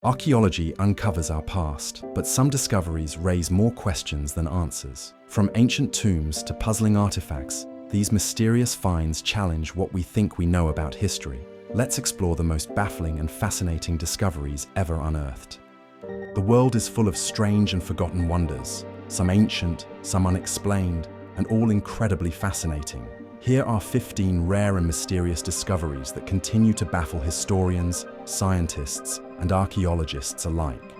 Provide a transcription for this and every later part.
Archaeology uncovers our past, but some discoveries raise more questions than answers. From ancient tombs to puzzling artifacts, these mysterious finds challenge what we think we know about history. Let's explore the most baffling and fascinating discoveries ever unearthed. The world is full of strange and forgotten wonders, some ancient, some unexplained, and all incredibly fascinating. Here are 15 rare and mysterious discoveries that continue to baffle historians, scientists, and archaeologists alike.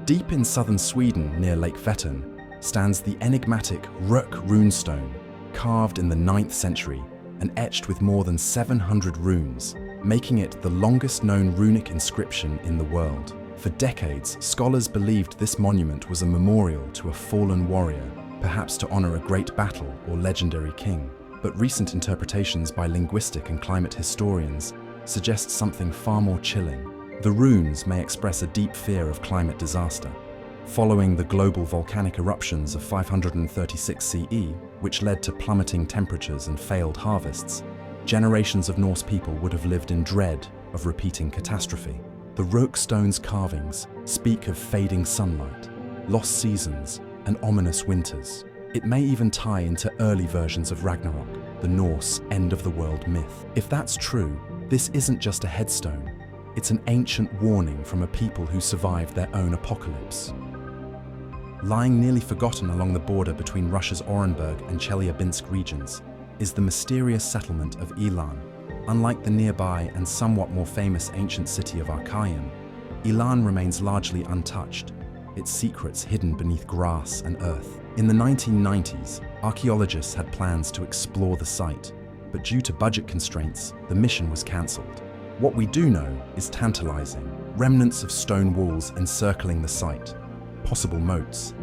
Deep in southern Sweden, near Lake Vättern, stands the enigmatic Rök runestone, carved in the 9th century and etched with more than 700 runes, making it the longest known runic inscription in the world. For decades, scholars believed this monument was a memorial to a fallen warrior, perhaps to honor a great battle or legendary king. But recent interpretations by linguistic and climate historians suggest something far more chilling. The runes may express a deep fear of climate disaster. Following the global volcanic eruptions of 536 CE, which led to plummeting temperatures and failed harvests, generations of Norse people would have lived in dread of repeating catastrophe. The Rökstone's carvings speak of fading sunlight, lost seasons, and ominous winters. It may even tie into early versions of Ragnarok, the Norse end-of-the-world myth. If that's true, this isn't just a headstone. It's an ancient warning from a people who survived their own apocalypse. Lying nearly forgotten along the border between Russia's Orenburg and Chelyabinsk regions is the mysterious settlement of Ilan. Unlike the nearby and somewhat more famous ancient city of Archaean, Ilan remains largely untouched, its secrets hidden beneath grass and earth. In the 1990s, archaeologists had plans to explore the site, but due to budget constraints, the mission was cancelled. What we do know is tantalizing: remnants of stone walls encircling the site, possible moats,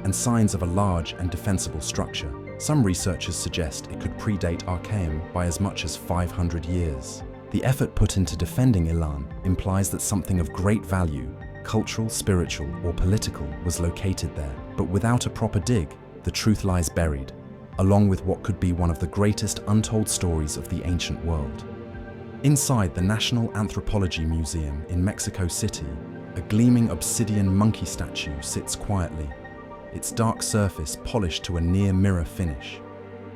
and signs of a large and defensible structure. Some researchers suggest it could predate Archaean by as much as 500 years. The effort put into defending Ilan implies that something of great value, cultural, spiritual, or political, was located there. But without a proper dig, the truth lies buried, along with what could be one of the greatest untold stories of the ancient world. Inside the National Anthropology Museum in Mexico City, a gleaming obsidian monkey statue sits quietly, its dark surface polished to a near-mirror finish.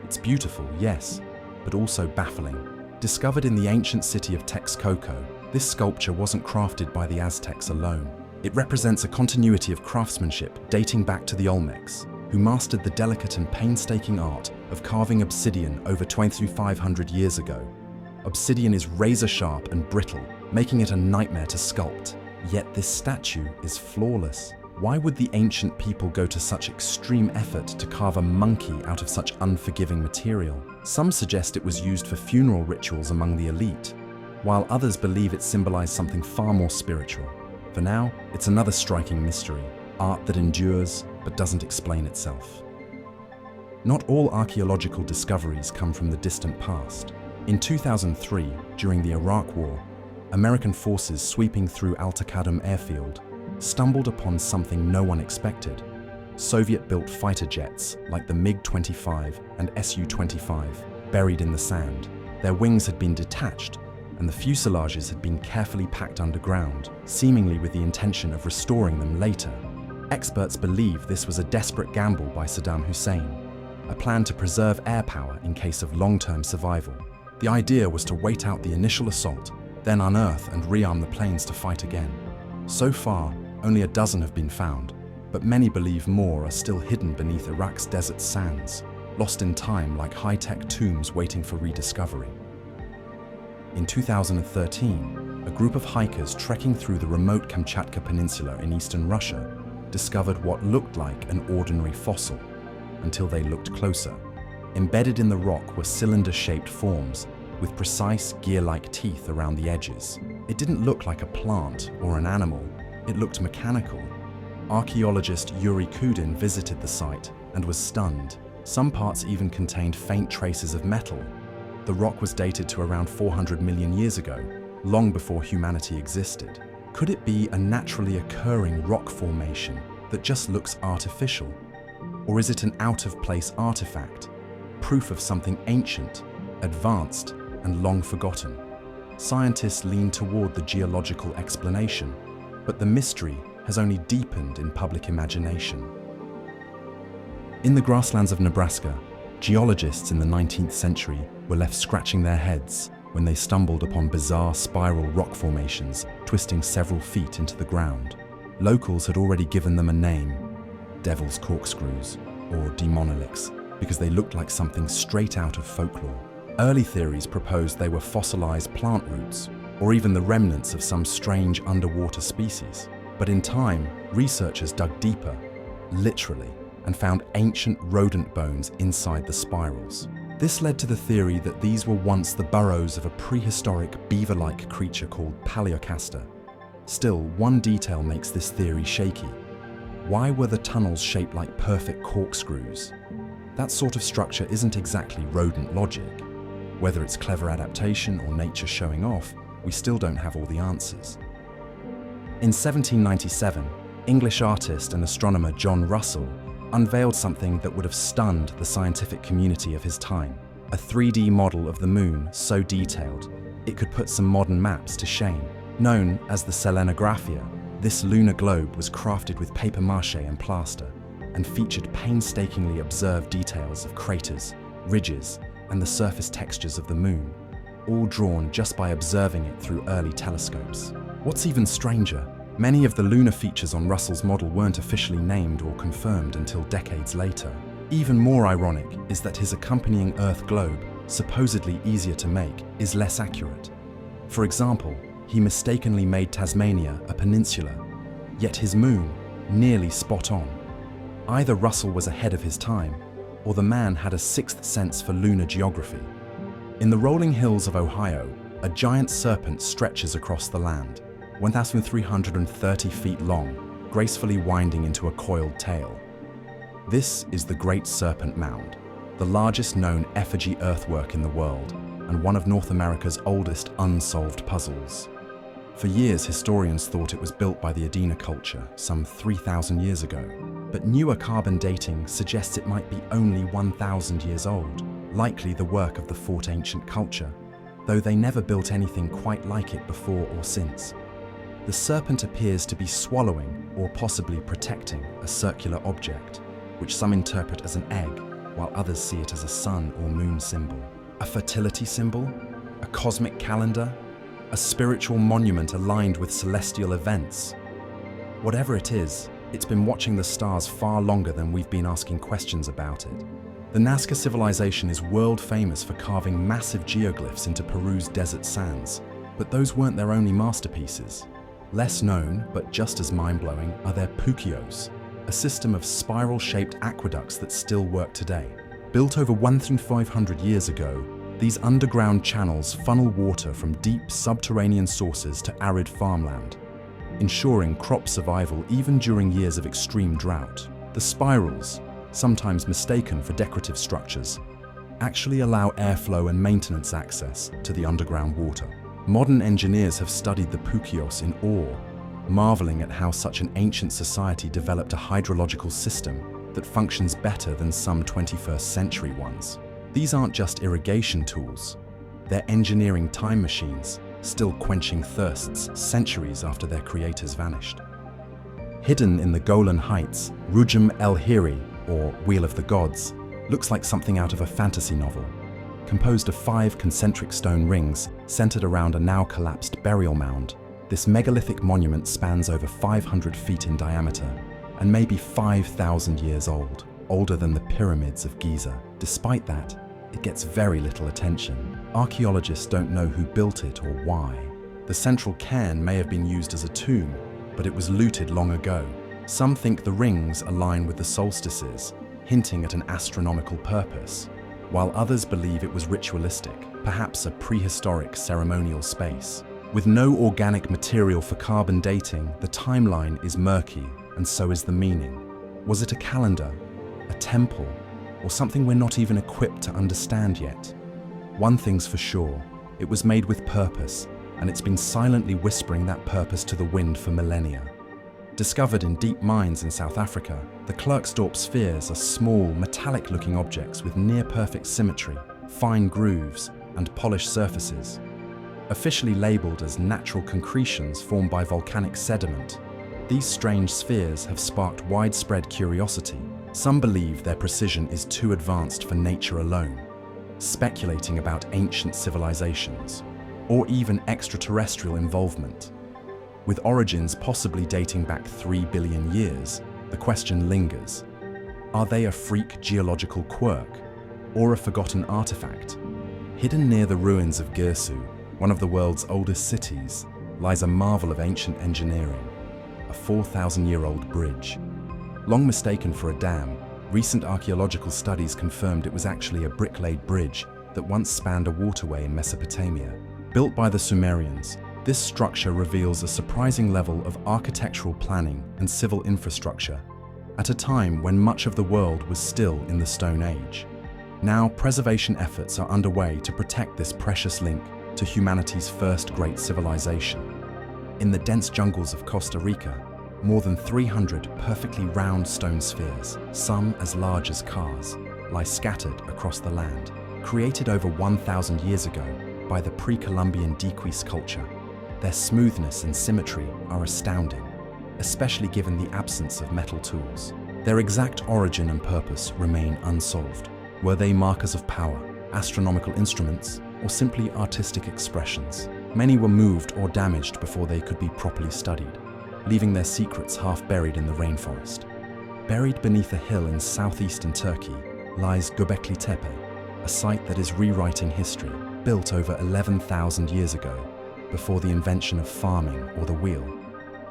It's beautiful, yes, but also baffling. Discovered in the ancient city of Texcoco, this sculpture wasn't crafted by the Aztecs alone. It represents a continuity of craftsmanship dating back to the Olmecs, who mastered the delicate and painstaking art of carving obsidian over 2,500 years ago. Obsidian is razor-sharp and brittle, making it a nightmare to sculpt. Yet this statue is flawless. Why would the ancient people go to such extreme effort to carve a monkey out of such unforgiving material? Some suggest it was used for funeral rituals among the elite, while others believe it symbolized something far more spiritual. For now, it's another striking mystery, art that endures but doesn't explain itself. Not all archaeological discoveries come from the distant past. In 2003, during the Iraq War, American forces sweeping through Al-Taqadum airfield stumbled upon something no one expected: Soviet-built fighter jets like the MiG-25 and Su-25 buried in the sand. Their wings had been detached, and the fuselages had been carefully packed underground, seemingly with the intention of restoring them later. Experts believe this was a desperate gamble by Saddam Hussein, a plan to preserve air power in case of long-term survival. The idea was to wait out the initial assault, then unearth and rearm the planes to fight again. So far, only a dozen have been found, but many believe more are still hidden beneath Iraq's desert sands, lost in time like high-tech tombs waiting for rediscovery. In 2013, a group of hikers trekking through the remote Kamchatka Peninsula in eastern Russia discovered what looked like an ordinary fossil, until they looked closer. Embedded in the rock were cylinder-shaped forms with precise gear-like teeth around the edges. It didn't look like a plant or an animal, it looked mechanical. Archaeologist Yuri Kudin visited the site and was stunned. Some parts even contained faint traces of metal. The rock was dated to around 400 million years ago, long before humanity existed. Could it be a naturally occurring rock formation that just looks artificial? Or is it an out-of-place artifact, proof of something ancient, advanced, and long forgotten? Scientists lean toward the geological explanation, but the mystery has only deepened in public imagination. In the grasslands of Nebraska, geologists in the 19th century were left scratching their heads when they stumbled upon bizarre spiral rock formations twisting several feet into the ground. Locals had already given them a name, devil's corkscrews or demonoliths, because they looked like something straight out of folklore. Early theories proposed they were fossilized plant roots, or even the remnants of some strange underwater species. But in time, researchers dug deeper, literally, and found ancient rodent bones inside the spirals. This led to the theory that these were once the burrows of a prehistoric beaver-like creature called Paleocasta. Still, one detail makes this theory shaky. Why were the tunnels shaped like perfect corkscrews? That sort of structure isn't exactly rodent logic. Whether it's clever adaptation or nature showing off, we still don't have all the answers. In 1797, English artist and astronomer John Russell unveiled something that would have stunned the scientific community of his time. A 3D model of the moon so detailed, it could put some modern maps to shame. Known as the selenographia, this lunar globe was crafted with paper mache and plaster and featured painstakingly observed details of craters, ridges, and the surface textures of the moon, all drawn just by observing it through early telescopes. What's even stranger, many of the lunar features on Russell's model weren't officially named or confirmed until decades later. Even more ironic is that his accompanying Earth globe, supposedly easier to make, is less accurate. For example, he mistakenly made Tasmania a peninsula, yet his moon nearly spot on. Either Russell was ahead of his time, or the man had a sixth sense for lunar geography. In the rolling hills of Ohio, a giant serpent stretches across the land, 1,330 feet long, gracefully winding into a coiled tail. This is the Great Serpent Mound, the largest known effigy earthwork in the world, and one of North America's oldest unsolved puzzles. For years, historians thought it was built by the Adena culture some 3,000 years ago, but newer carbon dating suggests it might be only 1,000 years old, likely the work of the Fort Ancient culture, though they never built anything quite like it before or since. The serpent appears to be swallowing or possibly protecting a circular object, which some interpret as an egg, while others see it as a sun or moon symbol. A fertility symbol? A cosmic calendar? A spiritual monument aligned with celestial events? Whatever it is, it's been watching the stars far longer than we've been asking questions about it. The Nazca civilization is world famous for carving massive geoglyphs into Peru's desert sands, but those weren't their only masterpieces. Less known, but just as mind-blowing, are their Pukios, a system of spiral-shaped aqueducts that still work today. Built over 1,500 years ago, these underground channels funnel water from deep subterranean sources to arid farmland, ensuring crop survival even during years of extreme drought. The spirals, sometimes mistaken for decorative structures, actually allow airflow and maintenance access to the underground water. Modern engineers have studied the Pukios in awe, marveling at how such an ancient society developed a hydrological system that functions better than some 21st century ones. These aren't just irrigation tools, they're engineering time machines, still quenching thirsts centuries after their creators vanished. Hidden in the Golan Heights, Rujum El Hiri, or Wheel of the Gods, looks like something out of a fantasy novel. Composed of 5 concentric stone rings centered around a now collapsed burial mound, this megalithic monument spans over 500 feet in diameter and may be 5,000 years old, older than the pyramids of Giza. Despite that, it gets very little attention. Archaeologists don't know who built it or why. The central cairn may have been used as a tomb, but it was looted long ago. Some think the rings align with the solstices, hinting at an astronomical purpose, while others believe it was ritualistic, perhaps a prehistoric ceremonial space. With no organic material for carbon dating, the timeline is murky, and so is the meaning. Was it a calendar, a temple, or something we're not even equipped to understand yet? One thing's for sure, it was made with purpose, and it's been silently whispering that purpose to the wind for millennia. Discovered in deep mines in South Africa, the Klerksdorp spheres are small, metallic-looking objects with near-perfect symmetry, fine grooves, and polished surfaces. officially labeled as natural concretions formed by volcanic sediment. These strange spheres have sparked widespread curiosity. Some believe their precision is too advanced for nature alone, speculating about ancient civilizations, or even extraterrestrial involvement. With origins possibly dating back 3 billion years, the question lingers. Are they a freak geological quirk, or a forgotten artifact? Hidden near the ruins of Girsu, one of the world's oldest cities, lies a marvel of ancient engineering, a 4,000-year-old bridge. Long mistaken for a dam, recent archaeological studies confirmed it was actually a brick-laid bridge that once spanned a waterway in Mesopotamia. Built by the Sumerians, this structure reveals a surprising level of architectural planning and civil infrastructure at a time when much of the world was still in the Stone Age. Now, preservation efforts are underway to protect this precious link to humanity's first great civilization. In the dense jungles of Costa Rica, more than 300 perfectly round stone spheres, some as large as cars, lie scattered across the land, created over 1,000 years ago by the pre-Columbian Dequis culture. Their smoothness and symmetry are astounding, especially given the absence of metal tools. Their exact origin and purpose remain unsolved. Were they markers of power, astronomical instruments, or simply artistic expressions? Many were moved or damaged before they could be properly studied, leaving their secrets half buried in the rainforest. Buried beneath a hill in southeastern Turkey lies Göbekli Tepe, a site that is rewriting history, built over 11,000 years ago, before the invention of farming or the wheel.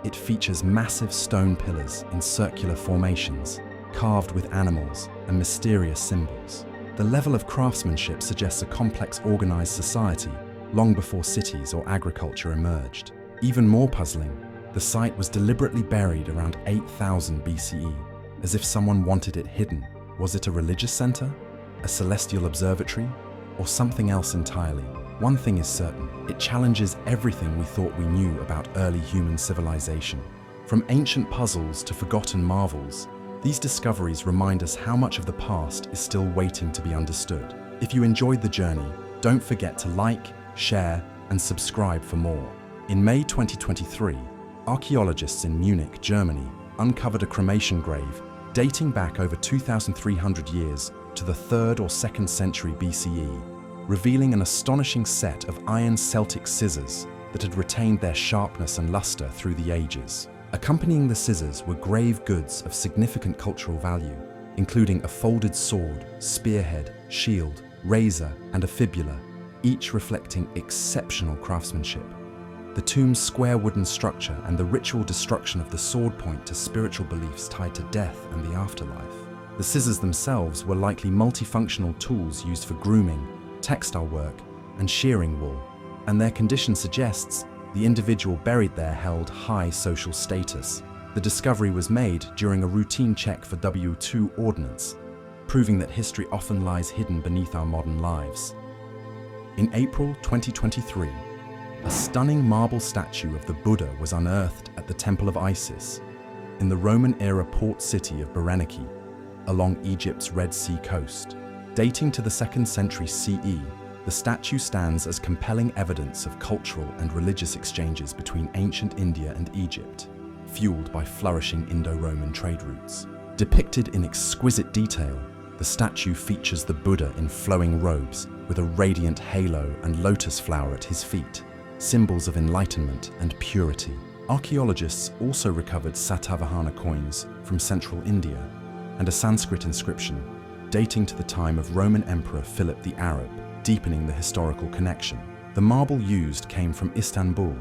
It features massive stone pillars in circular formations, carved with animals and mysterious symbols. The level of craftsmanship suggests a complex, organized society long before cities or agriculture emerged. Even more puzzling, the site was deliberately buried around 8000 BCE, as if someone wanted it hidden. Was it a religious center, a celestial observatory, or something else entirely? One thing is certain, it challenges everything we thought we knew about early human civilization. From ancient puzzles to forgotten marvels, these discoveries remind us how much of the past is still waiting to be understood. If you enjoyed the journey, don't forget to like, share, and subscribe for more. In May 2023, archaeologists in Munich, Germany, uncovered a cremation grave dating back over 2,300 years to the 3rd or 2nd century BCE, revealing an astonishing set of iron Celtic scissors that had retained their sharpness and luster through the ages. Accompanying the scissors were grave goods of significant cultural value, including a folded sword, spearhead, shield, razor, and a fibula, each reflecting exceptional craftsmanship. The tomb's square wooden structure and the ritual destruction of the sword point to spiritual beliefs tied to death and the afterlife. The scissors themselves were likely multifunctional tools used for grooming, textile work, and shearing wool, and their condition suggests the individual buried there held high social status. The discovery was made during a routine check for W2 ordnance, proving that history often lies hidden beneath our modern lives. In April 2023, a stunning marble statue of the Buddha was unearthed at the Temple of Isis in the Roman-era port city of Berenike, along Egypt's Red Sea coast. Dating to the 2nd century CE, the statue stands as compelling evidence of cultural and religious exchanges between ancient India and Egypt, fueled by flourishing Indo-Roman trade routes. Depicted in exquisite detail, the statue features the Buddha in flowing robes with a radiant halo and lotus flower at his feet, symbols of enlightenment and purity. Archaeologists also recovered Satavahana coins from central India and a Sanskrit inscription dating to the time of Roman Emperor Philip the Arab, deepening the historical connection. The marble used came from Istanbul,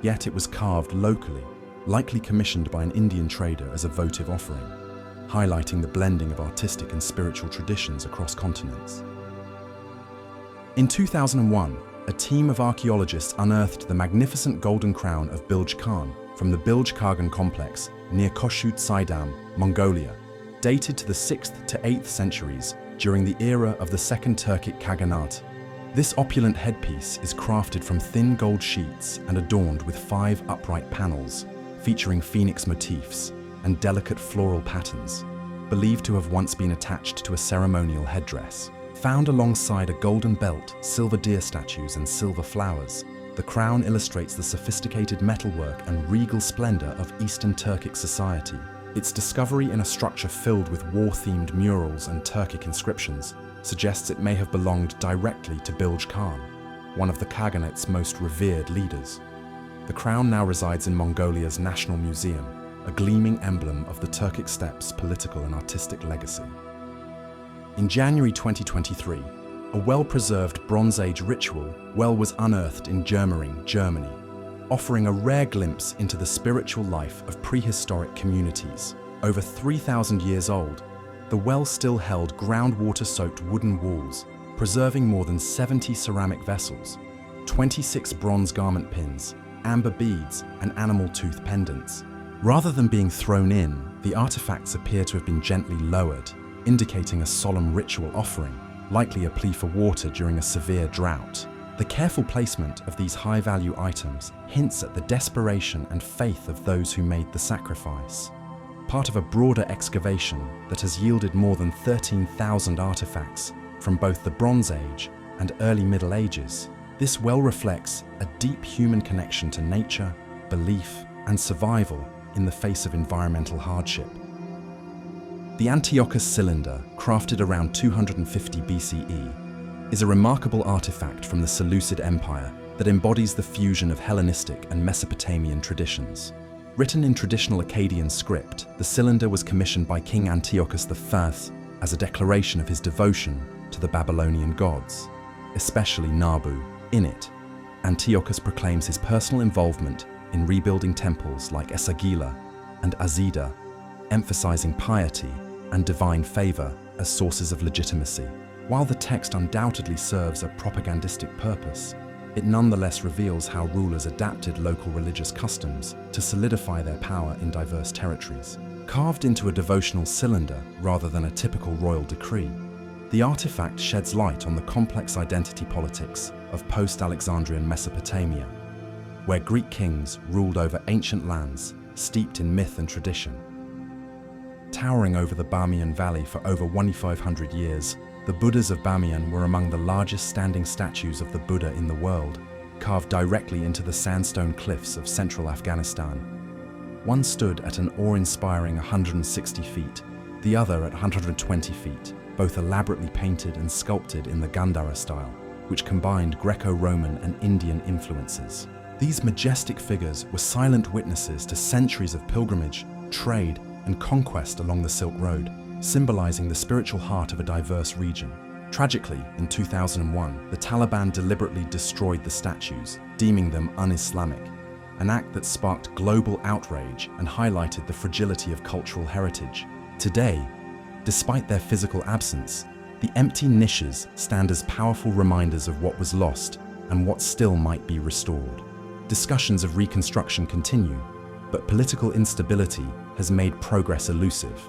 yet it was carved locally, likely commissioned by an Indian trader as a votive offering, highlighting the blending of artistic and spiritual traditions across continents. In 2001, a team of archaeologists unearthed the magnificent golden crown of Bilge Khan from the Bilge Khan complex near Koshut Saidam, Mongolia, dated to the 6th to 8th centuries during the era of the Second Turkic Khaganate. This opulent headpiece is crafted from thin gold sheets and adorned with 5 upright panels, featuring phoenix motifs and delicate floral patterns, believed to have once been attached to a ceremonial headdress. Found alongside a golden belt, silver deer statues, and silver flowers, The crown illustrates the sophisticated metalwork and regal splendor of Eastern Turkic society. Its discovery in a structure filled with war-themed murals and Turkic inscriptions suggests it may have belonged directly to Bilge Khan, one of the Kaganate's most revered leaders. The crown now resides in Mongolia's National Museum, a gleaming emblem of the Turkic steppes' political and artistic legacy. In January 2023, a well-preserved Bronze Age ritual well was unearthed in Germering, Germany, offering a rare glimpse into the spiritual life of prehistoric communities. Over 3,000 years old, the well still held groundwater-soaked wooden walls, preserving more than 70 ceramic vessels, 26 bronze garment pins, amber beads, and animal tooth pendants. Rather than being thrown in, the artifacts appear to have been gently lowered, indicating a solemn ritual offering, likely a plea for water during a severe drought. The careful placement of these high-value items hints at the desperation and faith of those who made the sacrifice. Part of a broader excavation that has yielded more than 13,000 artifacts from both the Bronze Age and early Middle Ages, this well reflects a deep human connection to nature, belief, and survival in the face of environmental hardship. The Antiochus cylinder, crafted around 250 BCE, is a remarkable artifact from the Seleucid Empire that embodies the fusion of Hellenistic and Mesopotamian traditions. Written in traditional Akkadian script, the cylinder was commissioned by King Antiochus I as a declaration of his devotion to the Babylonian gods, especially Nabu. In it, Antiochus proclaims his personal involvement in rebuilding temples like Esagila and Azida, emphasizing piety and divine favor as sources of legitimacy. While the text undoubtedly serves a propagandistic purpose, it nonetheless reveals how rulers adapted local religious customs to solidify their power in diverse territories. Carved into a devotional cylinder rather than a typical royal decree, the artifact sheds light on the complex identity politics of post-Alexandrian Mesopotamia, where Greek kings ruled over ancient lands steeped in myth and tradition. Towering over the Bamiyan Valley for over 1,500 years, the Buddhas of Bamiyan were among the largest standing statues of the Buddha in the world, carved directly into the sandstone cliffs of central Afghanistan. One stood at an awe-inspiring 160 feet, the other at 120 feet, both elaborately painted and sculpted in the Gandhara style, which combined Greco-Roman and Indian influences. These majestic figures were silent witnesses to centuries of pilgrimage, trade, and conquest along the Silk Road, symbolizing the spiritual heart of a diverse region. Tragically, in 2001, the Taliban deliberately destroyed the statues, deeming them un-Islamic, an act that sparked global outrage and highlighted the fragility of cultural heritage. Today, despite their physical absence, the empty niches stand as powerful reminders of what was lost and what still might be restored. Discussions of reconstruction continue, but political instability has made progress elusive.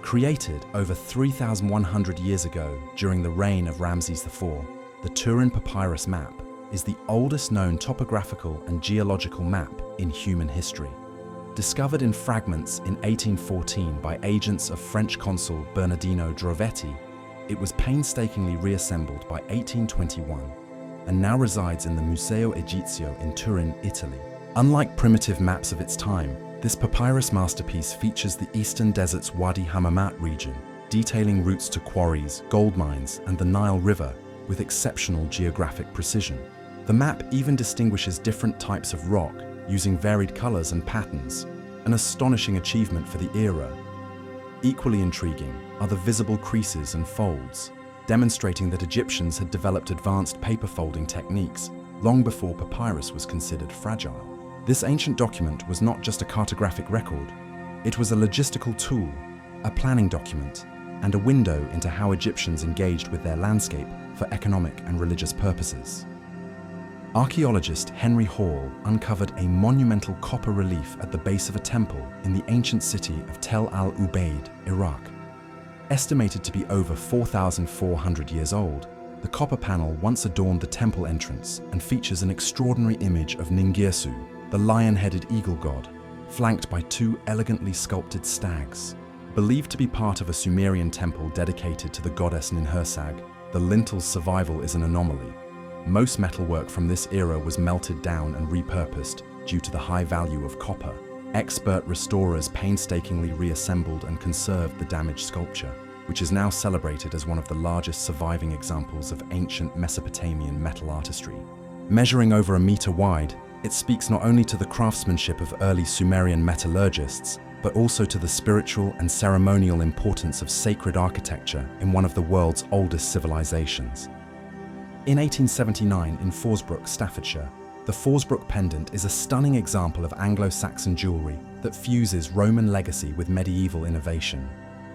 Created over 3,100 years ago during the reign of Ramses IV, the Turin Papyrus map is the oldest known topographical and geological map in human history. Discovered in fragments in 1814 by agents of French consul Bernardino Drovetti, it was painstakingly reassembled by 1821 and now resides in the Museo Egizio in Turin, Italy. Unlike primitive maps of its time, this papyrus masterpiece features the eastern desert's Wadi Hammamat region, detailing routes to quarries, gold mines, and the Nile River with exceptional geographic precision. The map even distinguishes different types of rock using varied colors and patterns, an astonishing achievement for the era. Equally intriguing are the visible creases and folds, demonstrating that Egyptians had developed advanced paper folding techniques long before papyrus was considered fragile. This ancient document was not just a cartographic record, it was a logistical tool, a planning document, and a window into how Egyptians engaged with their landscape for economic and religious purposes. Archaeologist Henry Hall uncovered a monumental copper relief at the base of a temple in the ancient city of Tel al-Ubaid, Iraq. Estimated to be over 4,400 years old, the copper panel once adorned the temple entrance and features an extraordinary image of Ningirsu, the lion-headed eagle god, flanked by two elegantly sculpted stags. Believed to be part of a Sumerian temple dedicated to the goddess Ninhursag, the lintel's survival is an anomaly. Most metalwork from this era was melted down and repurposed due to the high value of copper. Expert restorers painstakingly reassembled and conserved the damaged sculpture, which is now celebrated as one of the largest surviving examples of ancient Mesopotamian metal artistry. Measuring over a meter wide, it speaks not only to the craftsmanship of early Sumerian metallurgists, but also to the spiritual and ceremonial importance of sacred architecture in one of the world's oldest civilizations. In 1879, in Forsbrook, Staffordshire, the Forsbrook pendant is a stunning example of Anglo-Saxon jewellery that fuses Roman legacy with medieval innovation.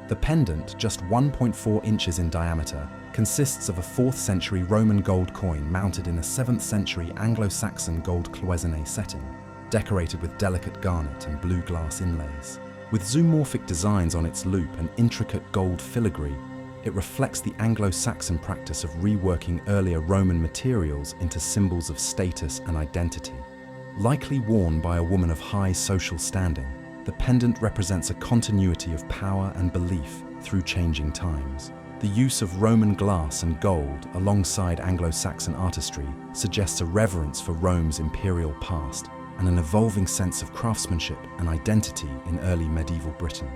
The pendant, just 1.4 inches in diameter, consists of a 4th century Roman gold coin mounted in a 7th century Anglo-Saxon gold cloisonné setting, decorated with delicate garnet and blue glass inlays. With zoomorphic designs on its loop and intricate gold filigree, it reflects the Anglo-Saxon practice of reworking earlier Roman materials into symbols of status and identity. Likely worn by a woman of high social standing, the pendant represents a continuity of power and belief through changing times. The use of Roman glass and gold alongside Anglo-Saxon artistry suggests a reverence for Rome's imperial past and an evolving sense of craftsmanship and identity in early medieval Britain.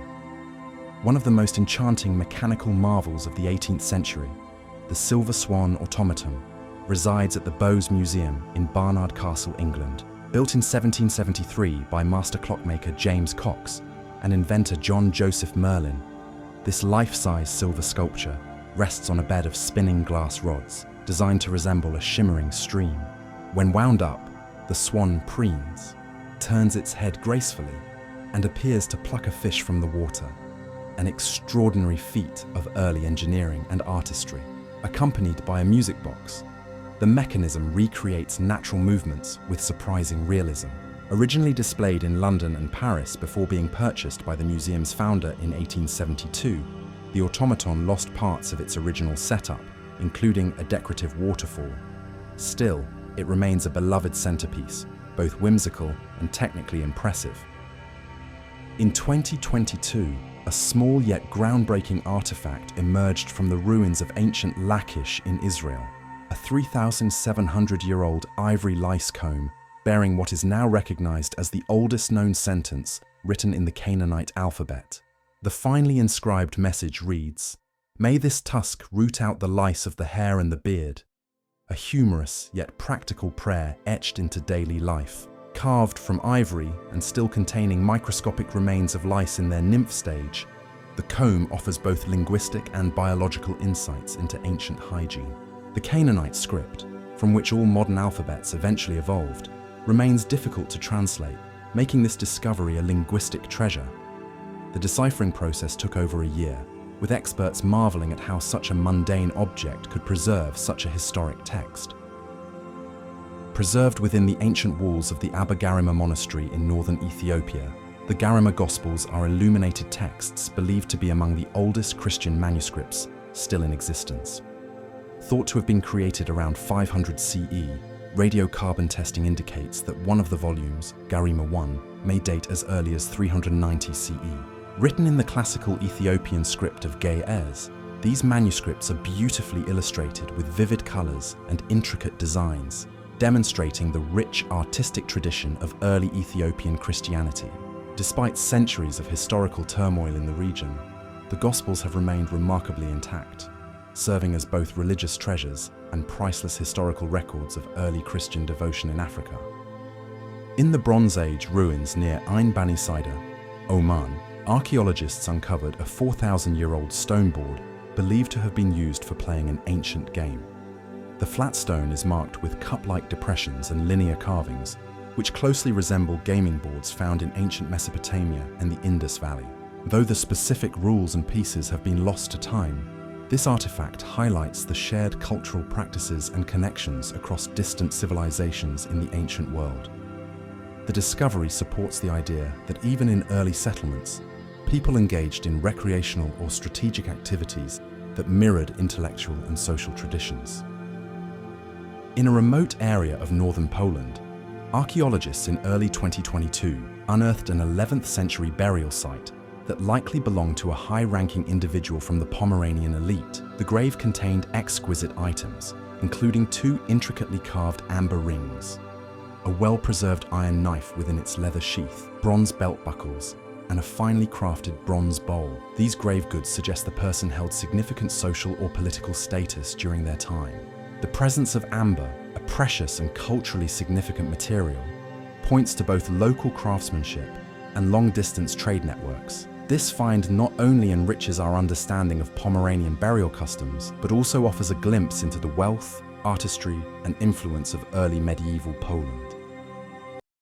One of the most enchanting mechanical marvels of the 18th century, the Silver Swan automaton, resides at the Bowes Museum in Barnard Castle, England. Built in 1773 by master clockmaker James Cox and inventor John Joseph Merlin, this life-size silver sculpture rests on a bed of spinning glass rods designed to resemble a shimmering stream. When wound up, the swan preens, turns its head gracefully, and appears to pluck a fish from the water, an extraordinary feat of early engineering and artistry. Accompanied by a music box, the mechanism recreates natural movements with surprising realism. Originally displayed in London and Paris before being purchased by the museum's founder in 1872, the automaton lost parts of its original setup, including a decorative waterfall. Still, it remains a beloved centerpiece, both whimsical and technically impressive. In 2022, a small yet groundbreaking artifact emerged from the ruins of ancient Lachish in Israel, a 3,700-year-old ivory lice comb bearing what is now recognized as the oldest known sentence written in the Canaanite alphabet. The finely inscribed message reads, "May this tusk root out the lice of the hair and the beard," a humorous yet practical prayer etched into daily life. Carved from ivory and still containing microscopic remains of lice in their nymph stage, the comb offers both linguistic and biological insights into ancient hygiene. The Canaanite script, from which all modern alphabets eventually evolved, remains difficult to translate, making this discovery a linguistic treasure. The deciphering process took over a year, with experts marveling at how such a mundane object could preserve such a historic text. Preserved within the ancient walls of the Garima monastery in northern Ethiopia, the Garima Gospels are illuminated texts believed to be among the oldest Christian manuscripts still in existence. Thought to have been created around 500 CE, radiocarbon testing indicates that one of the volumes, Garima I, may date as early as 390 CE. Written in the classical Ethiopian script of Ge'ez, these manuscripts are beautifully illustrated with vivid colors and intricate designs, demonstrating the rich artistic tradition of early Ethiopian Christianity. Despite centuries of historical turmoil in the region, the Gospels have remained remarkably intact, serving as both religious treasures and priceless historical records of early Christian devotion in Africa. In the Bronze Age ruins near Ain Bani Saida, Oman, archaeologists uncovered a 4,000-year-old stone board believed to have been used for playing an ancient game. The flat stone is marked with cup-like depressions and linear carvings, which closely resemble gaming boards found in ancient Mesopotamia and the Indus Valley. Though the specific rules and pieces have been lost to time, this artifact highlights the shared cultural practices and connections across distant civilizations in the ancient world. The discovery supports the idea that even in early settlements, people engaged in recreational or strategic activities that mirrored intellectual and social traditions. In a remote area of northern Poland, archaeologists in early 2022 unearthed an 11th century burial site that likely belonged to a high-ranking individual from the Pomeranian elite. The grave contained exquisite items, including 2 intricately carved amber rings, a well-preserved iron knife within its leather sheath, bronze belt buckles, and a finely crafted bronze bowl. These grave goods suggest the person held significant social or political status during their time. The presence of amber, a precious and culturally significant material, points to both local craftsmanship and long-distance trade networks. This find not only enriches our understanding of Pomeranian burial customs, but also offers a glimpse into the wealth, artistry, and influence of early medieval Poland.